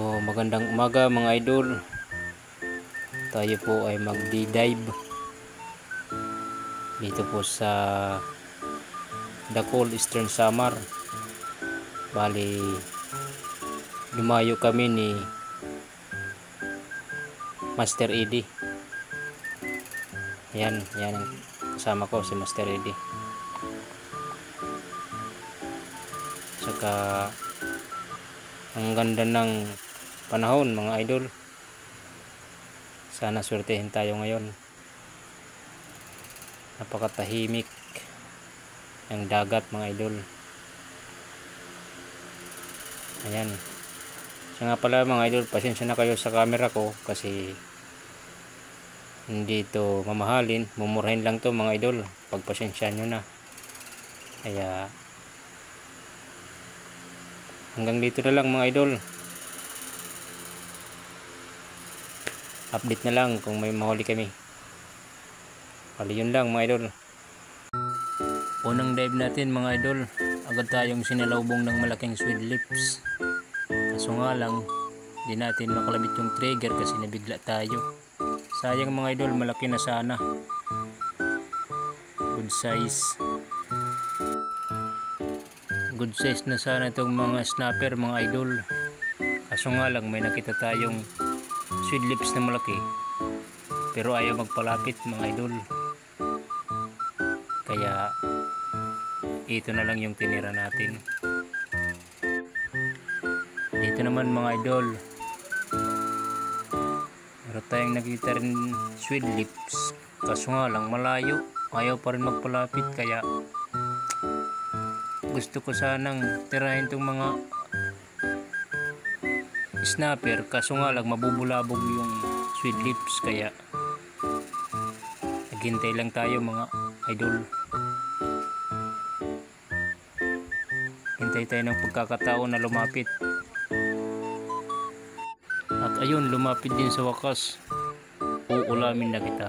Magandang umaga mga idol. Tayo po ay mag-dive dito po sa Dacol, Eastern Samar. Bali, lumayo kami ni Master Eddie. Yan ang kasama ko, si Master Eddie. Saka ang ganda ng panahon mga idol. Sana swertehin tayo ngayon. Napakatahimik ng dagat mga idol. Ayan. Siya nga pala mga idol, pasensya na kayo sa camera ko kasi hindi to mamahalin, mumurahin lang to mga idol. Pagpasensya nyo na. Kaya hanggang dito na lang mga idol. Update na lang kung may mahuli kami. Bali yun lang mga idol. Unang dive natin mga idol, agad tayong sinalubong ng malaking sweet lips. Kaso nga lang, di natin makalabit yung trigger kasi nabigla tayo. Sayang mga idol, malaki na sana. Good size. Good size na sana itong mga snapper mga idol. Kaso nga lang, may nakita tayong sweet lips na malaki. Pero ayaw magpalapit mga idol. Kaya ito na lang yung tinira natin. Dito naman mga idol, meron tayong nakita rin sweet lips. Kaso nga lang malayo, ayaw pa rin magpalapit. Kaya gusto ko sanang tirahin tong mga snapper. Kaso nga lang mabubulabog yung sweet lips. Kaya naghintay lang tayo mga idol. Hintay tayo ng pagkakataon na lumapit. At ayun, lumapit din sa wakas. Uulamin na kita.